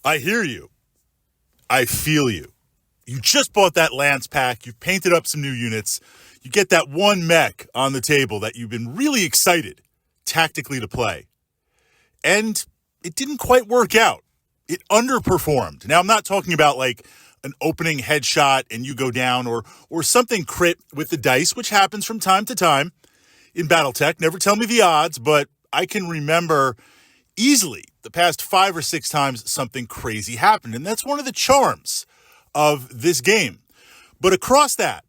I hear you. I feel you. You just bought that Lance pack. You've painted up some new units. You get that one mech on the table that you've been really excited tactically to play. And it didn't quite work out. It underperformed. Now, I'm not talking about like an opening headshot and you go down or something crit with the dice, which happens from time to time in Battletech. Never tell me the odds, but I can remember easily the past 5 or 6 times something crazy happened. And that's one of the charms of this game. But across that,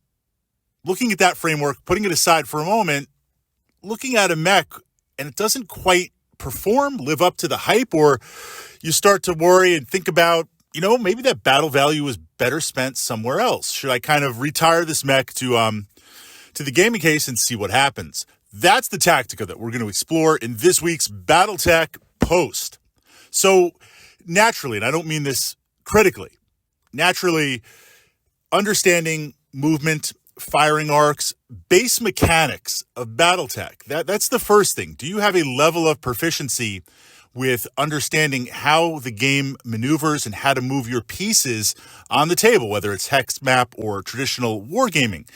looking at that framework, putting it aside for a moment, looking at a mech and it doesn't quite perform, live up to the hype, or you start to worry and think about, maybe that battle value was better spent somewhere else. Should I kind of retire this mech to the gaming case and see what happens? That's the tactica that we're going to explore in this week's Battletech post. So naturally, and I don't mean this critically, naturally understanding movement, firing arcs, base mechanics of Battletech. That's the first thing. Do you have a level of proficiency with understanding how the game maneuvers and how to move your pieces on the table, whether it's hex map or traditional wargaming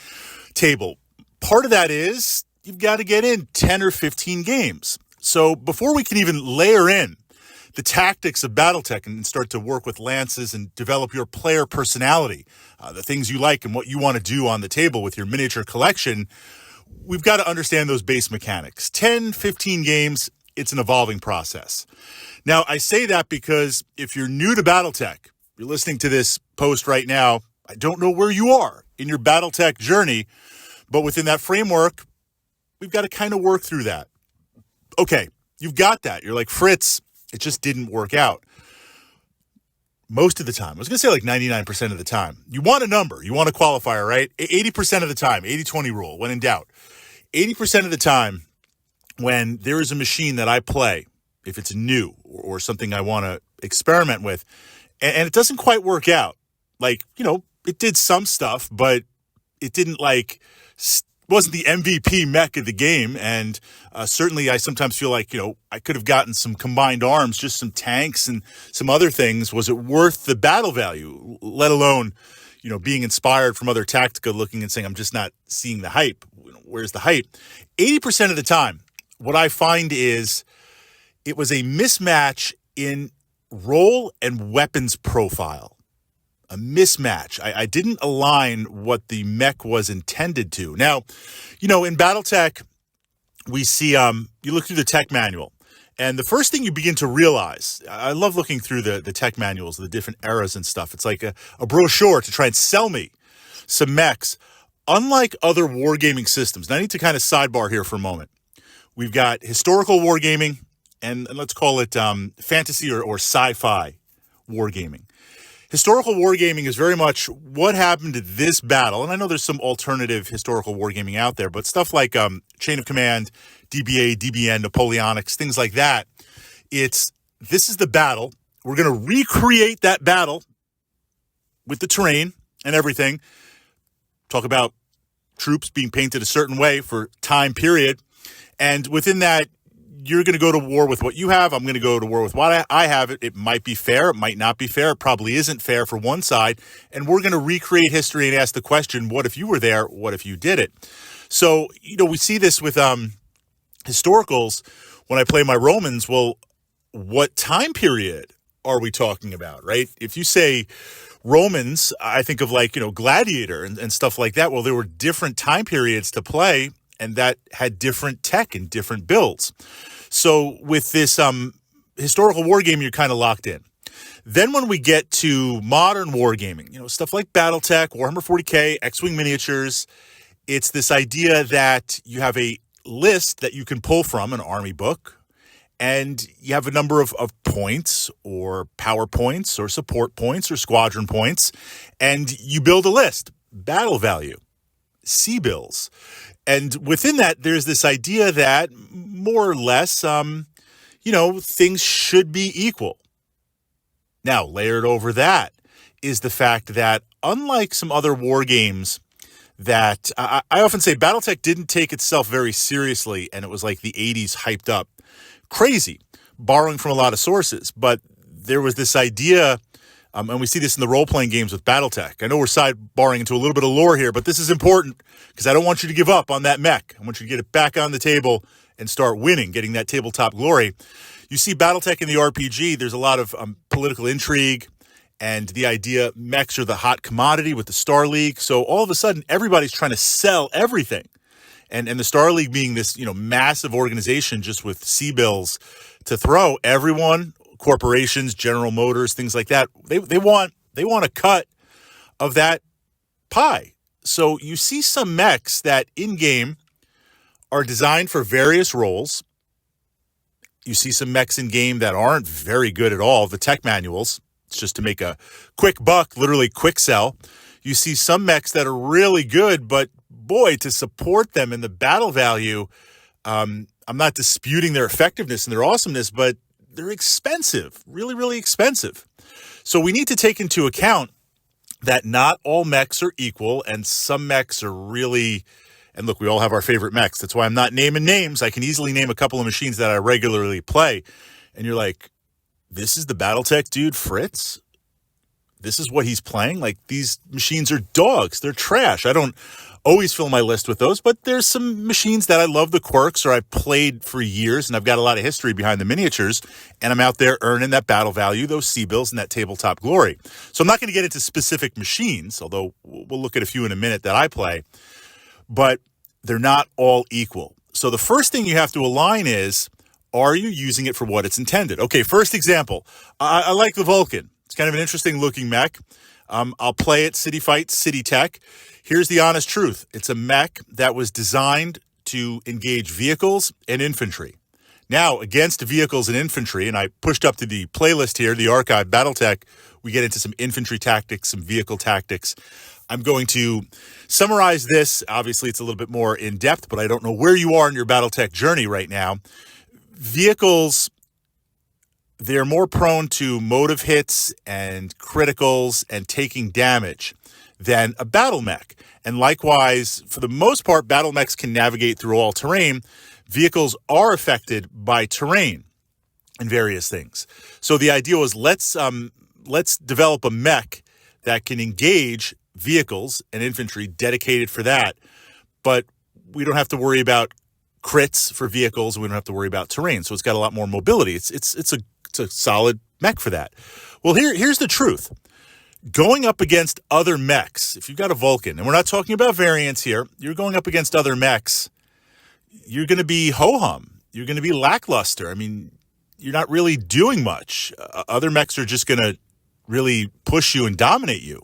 table? Part of that is you've got to get in 10 or 15 games. So before we can even layer in the tactics of Battletech and start to work with lances and develop your player personality, the things you like and what you want to do on the table with your miniature collection, we've got to understand those base mechanics. 10, 15 games, it's an evolving process. Now, I say that because if you're new to Battletech, you're listening to this post right now, I don't know where you are in your Battletech journey, but within that framework, we've got to kind of work through that. Okay, you've got that. You're like, Fritz, it just didn't work out. Most of the time, I was going to say like 99% of the time. You want a number, you want a qualifier, right? 80% of the time, 80-20 rule, when in doubt. 80% of the time, when there is a machine that I play, if it's new or something I want to experiment with, and it doesn't quite work out, like, it did some stuff, but it didn't wasn't the MVP mech of the game. And certainly I sometimes feel like, I could have gotten some combined arms, just some tanks and some other things. Was it worth the battle value, let alone, being inspired from other Tactica looking and saying, I'm just not seeing the hype. Where's the hype? 80% of the time, what I find is it was a mismatch in role and weapons profile. A mismatch. I didn't align what the mech was intended to. Now, in Battletech, we see, you look through the tech manual, and the first thing you begin to realize, I love looking through the tech manuals, the different eras and stuff. It's like a brochure to try and sell me some mechs. Unlike other wargaming systems, and I need to kind of sidebar here for a moment. We've got historical wargaming, and let's call it fantasy or sci-fi wargaming. Historical wargaming is very much what happened to this battle, and I know there's some alternative historical wargaming out there, but stuff like Chain of Command, DBA, DBN, Napoleonics, things like that. This is the battle. We're going to recreate that battle with the terrain and everything. Talk about troops being painted a certain way for time period, and within that, you're going to go to war with what you have. I'm going to go to war with what I have. It might be fair. It might not be fair. It probably isn't fair for one side. And we're going to recreate history and ask the question, what if you were there? What if you did it? So, we see this with historicals. When I play my Romans, well, what time period are we talking about, right? If you say Romans, I think of Gladiator and stuff like that. Well, there were different time periods to play, and that had different tech and different builds. So with this historical wargaming, you're kind of locked in. Then when we get to modern wargaming, stuff like Battletech, Warhammer 40K, X-Wing miniatures, it's this idea that you have a list that you can pull from an army book, and you have a number of points or power points or support points or squadron points, and you build a list, battle value, C-bills. And within that, there's this idea that more or less, things should be equal. Now, layered over that is the fact that unlike some other war games that I often say Battletech didn't take itself very seriously, and it was like the 80s hyped up crazy, borrowing from a lot of sources. But there was this idea, and we see this in the role-playing games with Battletech. I know we're sidebarring into a little bit of lore here, but this is important because I don't want you to give up on that mech. I want you to get it back on the table and start winning, getting that tabletop glory. You see Battletech in the RPG, there's a lot of political intrigue, and the idea mechs are the hot commodity with the Star League. So all of a sudden, everybody's trying to sell everything. And the Star League being this, massive organization just with C-bills to throw, everyone, corporations, General Motors, things like that, they want a cut of that pie. So you see some mechs that in-game are designed for various roles. You see some mechs in-game that aren't very good at all. The tech manuals, it's just to make a quick buck, literally quick sell. You see some mechs that are really good, but boy, to support them in the battle value, I'm not disputing their effectiveness and their awesomeness, but they're expensive, really, really expensive. So we need to take into account that not all mechs are equal, and some mechs are really, and look, we all have our favorite mechs. That's why I'm not naming names. I can easily name a couple of machines that I regularly play. And you're like, this is the Battletech dude, Fritz? This is what he's playing? Like, these machines are dogs. They're trash. I don't always fill my list with those, but there's some machines that I love the quirks or I've played for years and I've got a lot of history behind the miniatures, and I'm out there earning that battle value, those C-bills, and that tabletop glory. So I'm not going to get into specific machines, although we'll look at a few in a minute that I play, but they're not all equal. So the first thing you have to align is, are you using it for what it's intended? Okay, first example. I like the Vulcan. It's kind of an interesting looking mech. I'll play it City Fight, City Tech. Here's the honest truth. It's a mech that was designed to engage vehicles and infantry. Now, against vehicles and infantry, and I pushed up to the playlist here, the archive, Battletech, we get into some infantry tactics, some vehicle tactics. I'm going to summarize this. Obviously, it's a little bit more in-depth, but I don't know where you are in your Battletech journey right now. Vehicles, they're more prone to motive hits and criticals and taking damage than a battle mech. And likewise, for the most part, battle mechs can navigate through all terrain. Vehicles are affected by terrain and various things. So the idea was, let's develop a mech that can engage vehicles and infantry dedicated for that, but we don't have to worry about crits for vehicles. We don't have to worry about terrain. So it's got a lot more mobility. It's a solid mech for that. Well, here's the truth. Going up against other mechs, if you've got a Vulcan, and we're not talking about variants here, you're going up against other mechs, you're going to be ho-hum. You're going to be lackluster. I mean, you're not really doing much. Other mechs are just going to really push you and dominate you.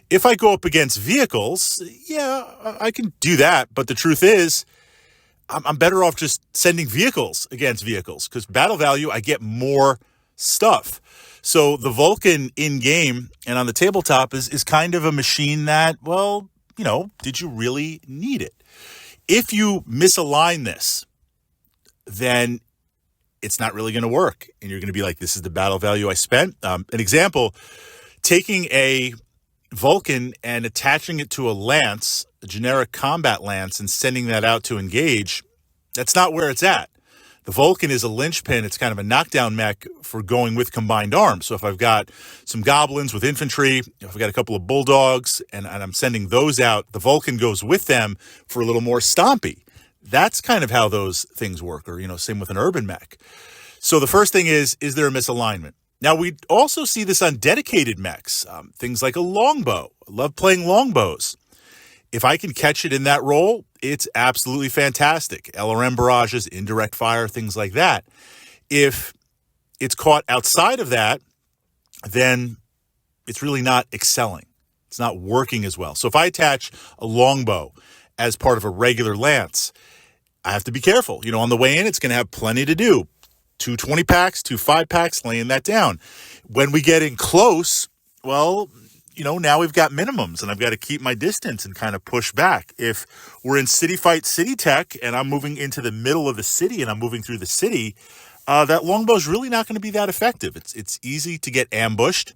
If I go up against vehicles, yeah, I can do that. But the truth is, I'm better off just sending vehicles against vehicles, because battle value, I get more stuff. So the Vulcan in-game and on the tabletop is kind of a machine that, well, did you really need it? If you misalign this, then it's not really going to work. And you're going to be like, this is the battle value I spent. An example, taking a Vulcan and attaching it to a lance, a generic combat lance, and sending that out to engage, that's not where it's at. The Vulcan is a linchpin. It's kind of a knockdown mech for going with combined arms. So if I've got some goblins with infantry, if I've got a couple of bulldogs, and I'm sending those out, the Vulcan goes with them for a little more stompy. That's kind of how those things work, or, same with an urban mech. So the first thing is there a misalignment? Now, we also see this on dedicated mechs, things like a longbow. I love playing longbows. If I can catch it in that role, it's absolutely fantastic. LRM barrages, indirect fire, things like that. If it's caught outside of that, then it's really not excelling. It's not working as well. So if I attach a longbow as part of a regular lance, I have to be careful. On the way in, it's going to have plenty to do. 2 20-packs, 2 5-packs, laying that down. When we get in close, well, now we've got minimums, and I've got to keep my distance and kind of push back. If we're in City Fight, City Tech, and I'm moving into the middle of the city and I'm moving through the city, that longbow is really not going to be that effective. It's easy to get ambushed.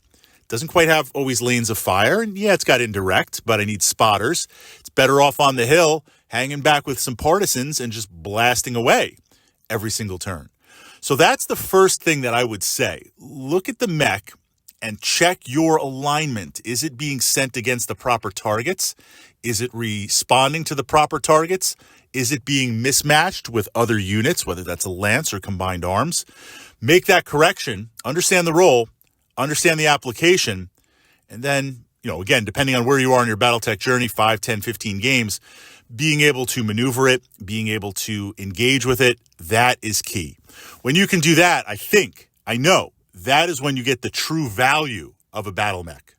Doesn't quite have always lanes of fire. And yeah, it's got indirect, but I need spotters. It's better off on the hill, hanging back with some partisans and just blasting away every single turn. So that's the first thing that I would say. Look at the mech and check your alignment. Is it being sent against the proper targets? Is it responding to the proper targets? Is it being mismatched with other units, whether that's a lance or combined arms? Make that correction, understand the role, understand the application, and then, again, depending on where you are in your Battletech journey, 5, 10, 15 games, being able to maneuver it, being able to engage with it, that is key. When you can do that, I know, that is when you get the true value of a battle mech.